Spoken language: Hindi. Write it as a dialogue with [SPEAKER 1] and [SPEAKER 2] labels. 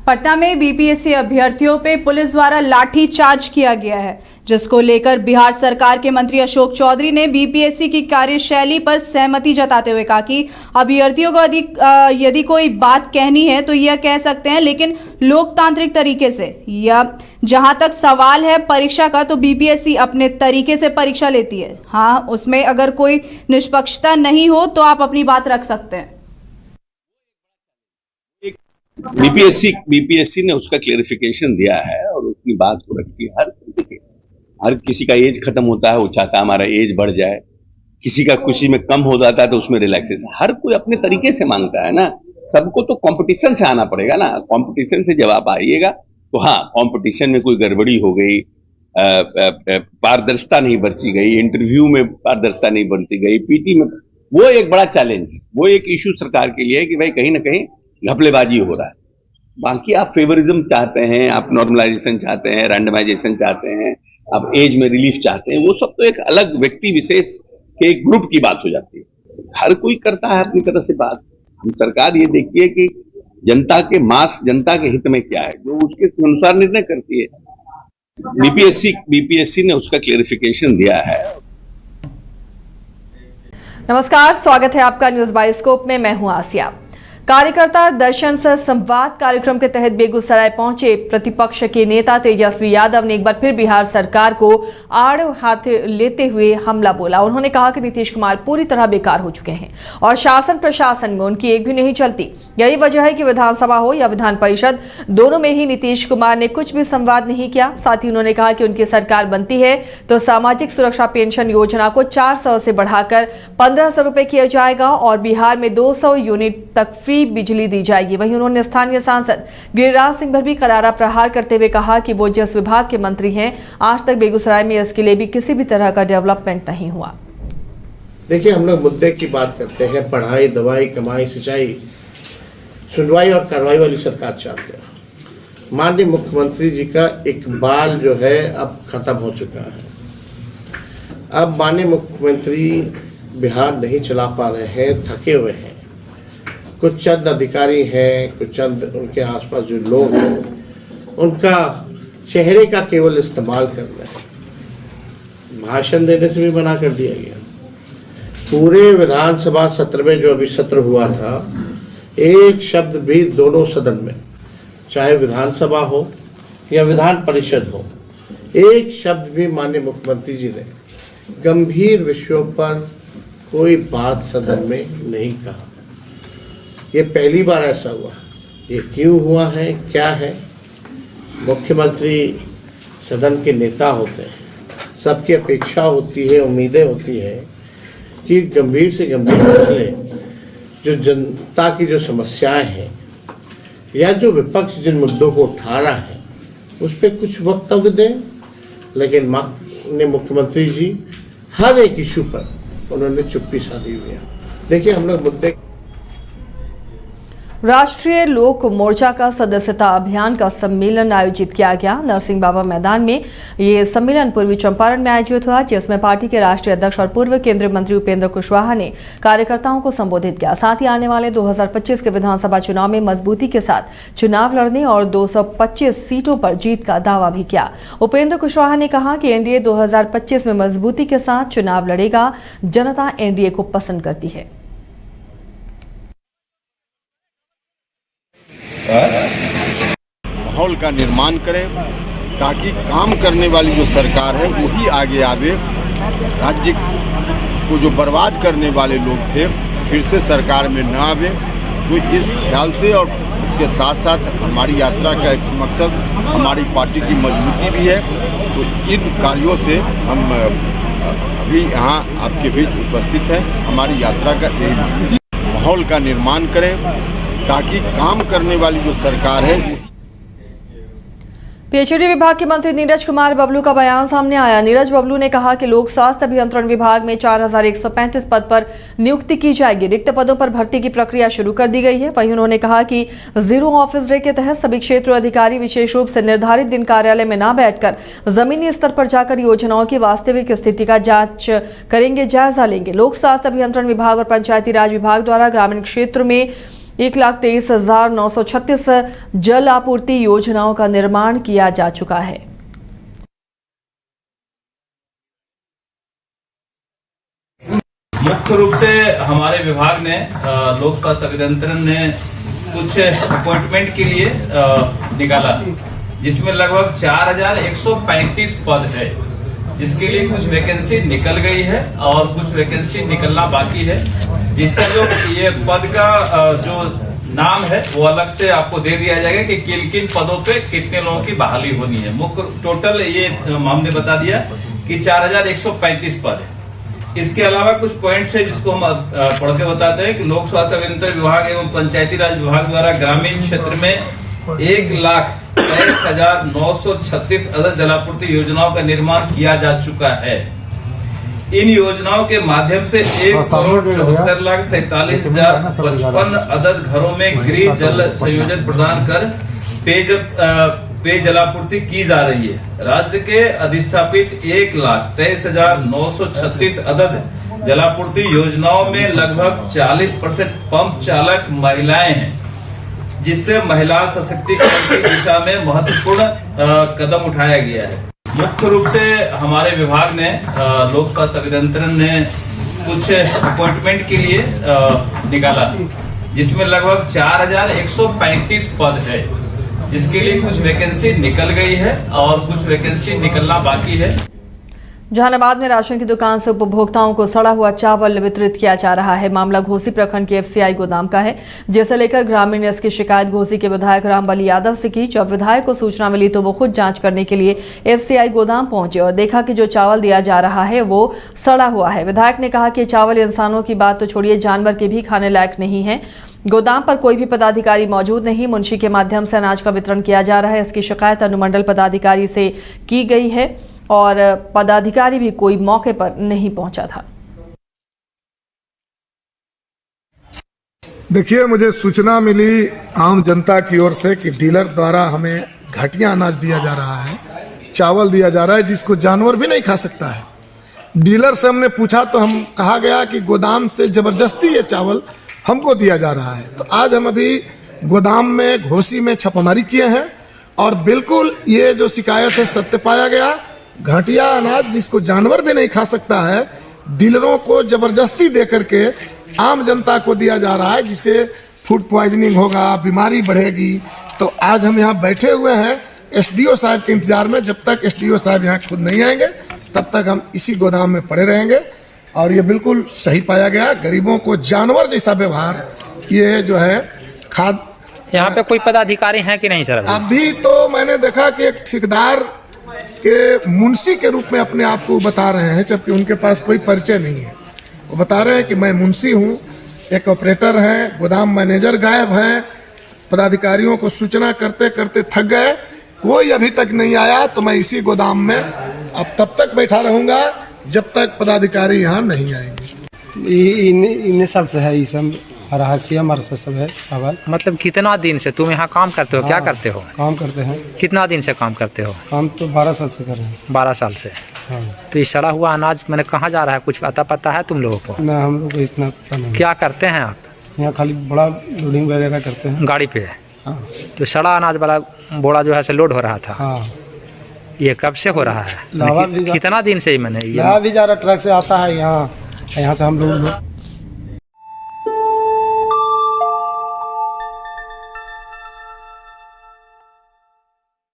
[SPEAKER 1] पटना में बीपीएससी अभ्यर्थियों पे पुलिस द्वारा लाठीचार्ज किया गया है, जिसको लेकर बिहार सरकार के मंत्री अशोक चौधरी ने बीपीएससी की कार्यशैली पर सहमति जताते हुए कहा कि अभ्यर्थियों को यदि कोई बात कहनी है तो यह कह सकते हैं, लेकिन लोकतांत्रिक तरीके से। या जहां तक सवाल है परीक्षा का, तो बीपीएससी अपने तरीके से परीक्षा लेती है। हाँ, उसमें अगर कोई निष्पक्षता नहीं हो तो आप अपनी बात रख सकते हैं।
[SPEAKER 2] बीपीएससी ने उसका क्लेरिफिकेशन दिया है और उसकी बात को रखी है। हर किसी का एज खत्म होता है, वो चाहता है हमारा एज बढ़ जाए, किसी का खुशी में कम हो जाता है तो उसमें रिलैक्सेशन, हर कोई अपने तरीके से मांगता है ना। सबको तो कंपटीशन से आना पड़ेगा ना। कंपटीशन से जब आप आइएगा तो हाँ, कंपटीशन में कोई गड़बड़ी हो गई, पारदर्शिता नहीं बरती गई, इंटरव्यू में पारदर्शिता नहीं बरती गई, पीटी में, वो एक बड़ा चैलेंज है, वो एक इश्यू सरकार के लिए है कि भाई कहीं ना कहीं घपलेबाजी हो रहा है। बाकी आप फेवरिज्म चाहते हैं, आप नॉर्मलाइजेशन चाहते हैं, रैंडमाइजेशन चाहते हैं, आप एज में रिलीफ चाहते हैं, वो सब तो एक अलग व्यक्ति विशेष के एक ग्रुप की बात हो जाती है। हर कोई करता है अपनी तरह से बात। हम सरकार ये देखिए कि जनता के हित में क्या है, जो उसके अनुसार निर्णय करती है। बीपीएससी ने उसका क्लेरिफिकेशन दिया है।
[SPEAKER 3] नमस्कार, स्वागत है आपका न्यूज बायोस्कोप में। मैं हूं आसिया। कार्यकर्ता दर्शन से संवाद कार्यक्रम के तहत बेगूसराय पहुंचे प्रतिपक्ष के नेता तेजस्वी यादव ने एक बार फिर बिहार सरकार को आड़ हाथ लेते हुए हमला बोला। उन्होंने कहा कि नीतीश कुमार पूरी तरह बेकार हो चुके हैं और शासन प्रशासन में उनकी एक भी नहीं चलती। यही वजह है कि विधानसभा हो या विधान परिषद, दोनों में ही नीतीश कुमार ने कुछ भी संवाद नहीं किया। साथ ही उन्होंने कहा कि उनकी सरकार बनती है तो सामाजिक सुरक्षा पेंशन योजना को 400 से बढ़ाकर 1500 रुपए किया जाएगा और बिहार में 200 यूनिट तक फ्री बिजली दी जाएगी। वहीं उन्होंने स्थानीय सांसद गिरिराज सिंह पर भी करारा प्रहार करते हुए कहा कि वो जिस विभाग के मंत्री हैं, आज तक बेगूसराय में इसके लिए भी किसी भी तरह का डेवलपमेंट नहीं हुआ।
[SPEAKER 4] देखिए, हम लोग मुद्दे की बात करते हैं, पढ़ाई, दवाई, कमाई, सिंचाई, सुनवाई और कार्रवाई वाली सरकार चाहते हैं। माननीय मुख्यमंत्री जी का इकबाल जो है अब खत्म हो चुका है। अब माननीय मुख्यमंत्री बिहार नहीं चला पा रहे हैं, थके हुए हैं। कुछ चंद अधिकारी हैं, कुछ चंद उनके आसपास जो लोग हैं, उनका चेहरे का केवल इस्तेमाल कर रहे हैं। भाषण देने से भी मना कर दिया गया। पूरे विधानसभा सत्र में जो अभी सत्र हुआ था, एक शब्द भी दोनों सदन में, चाहे विधानसभा हो या विधान परिषद हो, एक शब्द भी माननीय मुख्यमंत्री जी ने गंभीर विषयों पर कोई बात सदन में नहीं कहा। ये पहली बार ऐसा हुआ। ये क्यों हुआ है, क्या है? मुख्यमंत्री सदन के नेता होते हैं, सबकी अपेक्षा होती है, उम्मीदें होती है कि गंभीर से गंभीर मसले, जो जनता की जो समस्याएं हैं या जो विपक्ष जिन मुद्दों को उठा रहा है, उस पर कुछ वक्तव्य दें। लेकिन माननीय मुख्यमंत्री जी हर एक इशू पर उन्होंने चुप्पी साधी हुई है। देखिए, हम लोग मुद्दे
[SPEAKER 3] राष्ट्रीय लोक मोर्चा का सदस्यता अभियान का सम्मेलन आयोजित किया गया। नरसिंह बाबा मैदान में ये सम्मेलन पूर्वी चंपारण में आयोजित हुआ, जिसमें पार्टी के राष्ट्रीय अध्यक्ष और पूर्व केंद्रीय मंत्री उपेंद्र कुशवाहा ने कार्यकर्ताओं को संबोधित किया। साथ ही आने वाले 2025 के विधानसभा चुनाव में मजबूती के साथ चुनाव लड़ने और 225 सीटों पर जीत का दावा भी किया। उपेंद्र कुशवाहा ने कहा कि एनडीए 2025 में मजबूती के साथ चुनाव लड़ेगा। जनता एनडीए को पसंद करती है।
[SPEAKER 5] माहौल का निर्माण करें ताकि काम करने वाली जो सरकार है वही आगे आवे। राज्य को जो बर्बाद करने वाले लोग थे फिर से सरकार में न आवे। तो इस ख्याल से और इसके साथ साथ हमारी यात्रा का एक मकसद हमारी पार्टी की मजबूती भी है। तो इन कार्यों से हम अभी यहाँ आपके बीच उपस्थित हैं। हमारी यात्रा का यही मकसद माहौल का निर्माण करें ताकि काम करने वाली जो सरकार है।
[SPEAKER 3] पीएचडी विभाग के मंत्री नीरज कुमार बबलू का बयान सामने आया। नीरज बबलू ने कहा कि लोक स्वास्थ्य अभियंत्रण विभाग में 4135 पद पर नियुक्ति की जाएगी। रिक्त पदों पर भर्ती की प्रक्रिया शुरू कर दी गई है। वहीं उन्होंने कहा कि जीरो ऑफिस डे के तहत सभी क्षेत्र अधिकारी विशेष रूप से निर्धारित दिन कार्यालय में न बैठकर जमीनी स्तर पर जाकर योजनाओं की वास्तविक स्थिति का जांच करेंगे, जायजा लेंगे। लोक स्वास्थ्य अभियंत्रण विभाग और पंचायती राज विभाग द्वारा ग्रामीण क्षेत्र में 1,23,936 जल आपूर्ति योजनाओं का निर्माण किया जा चुका है।
[SPEAKER 6] मुख्य रूप से हमारे विभाग ने लोक स्वास्थ्य अभियंत्रण ने कुछ अपॉइंटमेंट के लिए निकाला, जिसमें लगभग 4,135 पद है, जिसके लिए कुछ वैकेंसी निकल गई है और कुछ वैकेंसी निकलना बाकी है। जिसका जो ये पद का जो नाम है वो अलग से आपको दे दिया जाएगा कि किन किन पदों पे कितने लोगों की बहाली होनी है। मुख्य टोटल ये हमने बता दिया कि 4,135 पद है। इसके अलावा कुछ पॉइंट्स है जिसको हम पढ़ के बताते हैं कि लोक स्वास्थ्य अभियंत्रण विभाग एवं पंचायती राज विभाग द्वारा ग्रामीण क्षेत्र में 1,23,936 अदद जलापूर्ति योजनाओं का निर्माण किया जा चुका है। इन योजनाओं के माध्यम से 1,74,47,055 अदद घरों में गृह जल संयोजन प्रदान कर पेयजलापूर्ति की जा रही है। राज्य के अधिष्ठापित 1,23,936 अदद जलापूर्ति योजनाओं में लगभग 40% पंप चालक महिलाएं हैं, जिससे महिला सशक्तिकरण की दिशा में महत्वपूर्ण कदम उठाया गया है। मुख्य रूप से हमारे विभाग ने लोक स्वास्थ्य अभियंत्रण ने कुछ अपॉइंटमेंट के लिए निकाला, जिसमें लगभग 4,135 पद है, जिसके लिए कुछ वैकेंसी निकल गई है और कुछ वैकेंसी निकलना बाकी है।
[SPEAKER 3] जहानाबाद में राशन की दुकान से उपभोक्ताओं को सड़ा हुआ चावल वितरित किया जा रहा है। मामला घोसी प्रखंड के FCI गोदाम का है, जिसे लेकर ग्रामीण ने इसकी शिकायत घोसी के विधायक रामबली यादव से की। जब विधायक को सूचना मिली तो वो खुद जांच करने के लिए FCI गोदाम पहुंचे और देखा कि जो चावल दिया जा रहा है वो सड़ा हुआ है। विधायक ने कहा कि चावल इंसानों की बात तो छोड़िए, जानवर के भी खाने लायक नहीं है। गोदाम पर कोई भी पदाधिकारी मौजूद नहीं, मुंशी के माध्यम से अनाज का वितरण किया जा रहा है। इसकी शिकायत अनुमंडल पदाधिकारी से की गई है और पदाधिकारी भी कोई मौके पर नहीं पहुंचा था।
[SPEAKER 7] देखिए, मुझे सूचना मिली आम जनता की ओर से कि डीलर द्वारा हमें घटिया अनाज दिया जा रहा है, चावल दिया जा रहा है जिसको जानवर भी नहीं खा सकता है। डीलर से हमने पूछा तो हम कहा गया कि गोदाम से जबरदस्ती ये चावल हमको दिया जा रहा है। तो आज हम अभी गोदाम में घोसी में छापामारी किए हैं और बिल्कुल ये जो शिकायत है सत्य पाया गया। घटिया अनाज जिसको जानवर भी नहीं खा सकता है, डीलरों को जबरदस्ती दे करके आम जनता को दिया जा रहा है, जिससे फूड पॉइजनिंग होगा, बीमारी बढ़ेगी। तो आज हम यहाँ बैठे हुए हैं SDO साहब के इंतजार में। जब तक SDO साहब यहाँ खुद नहीं आएंगे तब तक हम इसी गोदाम में पड़े रहेंगे। और ये बिल्कुल सही पाया गया, गरीबों को जानवर जैसा व्यवहार ये जो है खाद।
[SPEAKER 8] यहाँ पे कोई पदाधिकारी हैं कि नहीं सर?
[SPEAKER 7] अभी तो मैंने देखा कि एक ठेकेदार के मुंशी के रूप में अपने आप को बता रहे हैं, जबकि उनके पास कोई परिचय नहीं है। वो बता रहे हैं कि मैं मुंशी हूँ। एक ऑपरेटर है, गोदाम मैनेजर गायब हैं। पदाधिकारियों को सूचना करते करते थक गए, कोई अभी तक नहीं आया। तो मैं इसी गोदाम में अब तब तक बैठा रहूँगा जब तक पदाधिकारी यहाँ नहीं आएंगे।
[SPEAKER 9] इन साल से है, ये सब रहस्य हमारे से सब है चावल।
[SPEAKER 8] मतलब कितना दिन से तुम यहाँ काम करते हो? क्या करते हो?
[SPEAKER 9] काम करते हैं।
[SPEAKER 8] कितना दिन से काम करते हो?
[SPEAKER 9] काम तो 12 साल से कर रहे हैं।
[SPEAKER 8] 12 साल से।
[SPEAKER 9] हाँ।
[SPEAKER 8] तो ये सड़ा हुआ अनाज मैंने कहाँ जा रहा है, कुछ पता है तुम लोगों को?
[SPEAKER 9] ना, हम लोग को इतना पता नहीं।
[SPEAKER 8] क्या करते हैं आप
[SPEAKER 9] यहाँ? खाली बड़ा लोडिंग वगैरह करते हैं
[SPEAKER 8] गाड़ी पे।
[SPEAKER 9] हाँ।
[SPEAKER 8] तो सड़ा अनाज वाला बोरा जो है से लोड हो रहा था।
[SPEAKER 9] हाँ।
[SPEAKER 8] ये कब से हो रहा है? कितना दिन से? मैंने
[SPEAKER 9] भी जा रहा, ट्रक से आता है यहाँ से हम लोग